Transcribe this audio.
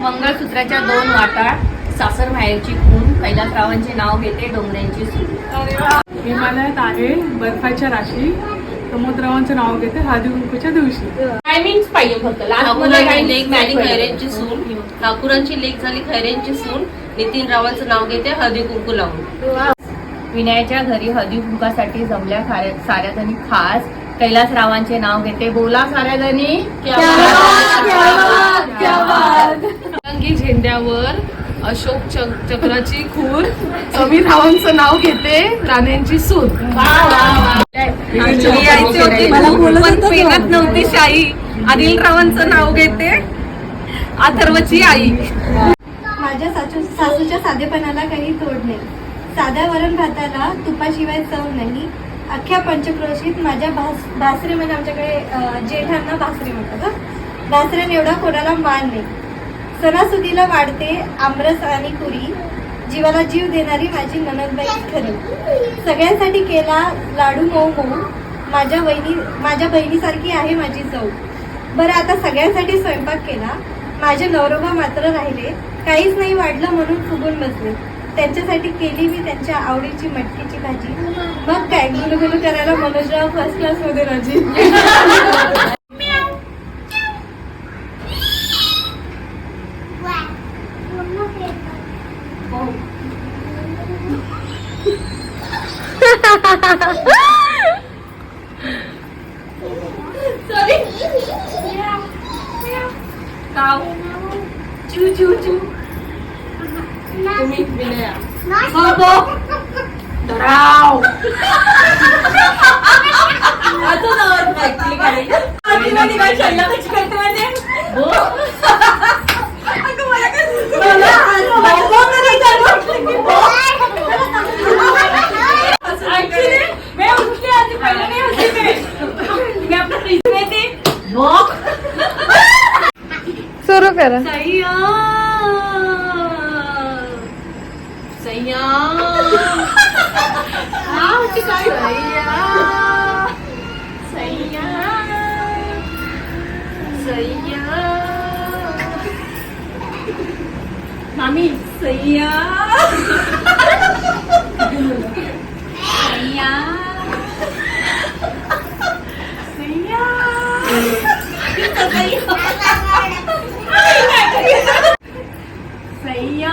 मंगळसूत्राच्या 2 वाटा, सासर माहेरची खून, कैलासरावांचे नाव घेते, डोंगऱ्यांची सून. हिमालयात आहे बर्फाच्या राशी, समुद्रावांचे नाव घेते हळदी कुंकूच्या दिवशी. टायमिंग पाहिजे फक्त. ठाकूरांची लेक झाली खैरेंची सून, ठाकूरांची लेक झाली खैरेंची सून, नितीन रावांचं नाव घेते हळदी कुंकू लावून. विनयाच्या घरी हळदी कुंकासाठी जमल्या साऱ्या जणी खास, कैलासरावांचे नाव घेते, बोला साऱ्या जणी. तिरंगी झेंड्यावर अशोक चक्राची खून, समीर रावांचं नाव घेते राण्यांची सून. यायची होती पण पेनात नव्हती शाही, आदिलरावांचं नाव घेते अथर्वची आई. माझ्या सासूच्या साधेपणाला काही तोड नाही, साध्या वरण भाताला तुपाशिवाय चव नाही. अख्ख्या पंचक्रोशीत माझ्या भासरे म्हणजे आमच्याकडे जेठांना भासरे म्हणतात. भासऱ्याने एवढा कोणाला मान नाही. सणासुदीला वाढते आमरस आणि पुरी, जीवाला जीव देणारी माझी नणंदबाई खरी. सगळ्यांसाठी केला लाडू मऊ मऊ, माझ्या बहिणीसारखी आहे माझी चव. बरं आता सगळ्यांसाठी स्वयंपाक केला, माझे नवरोबा मात्र राहिले, काहीच नाही वाढलं म्हणून फुगून बसले. त्यांच्यासाठी केली मी त्यांच्या आवडीची मटकीची भाजी. मग काय गुलगुलू करायला मनोजराव फर्स्ट क्लास मध्ये राजी. चू चू चू. तुम्ही विनया. राव सुरू करा. सैया सैया सैया सैया मामी. सैया सैया सैया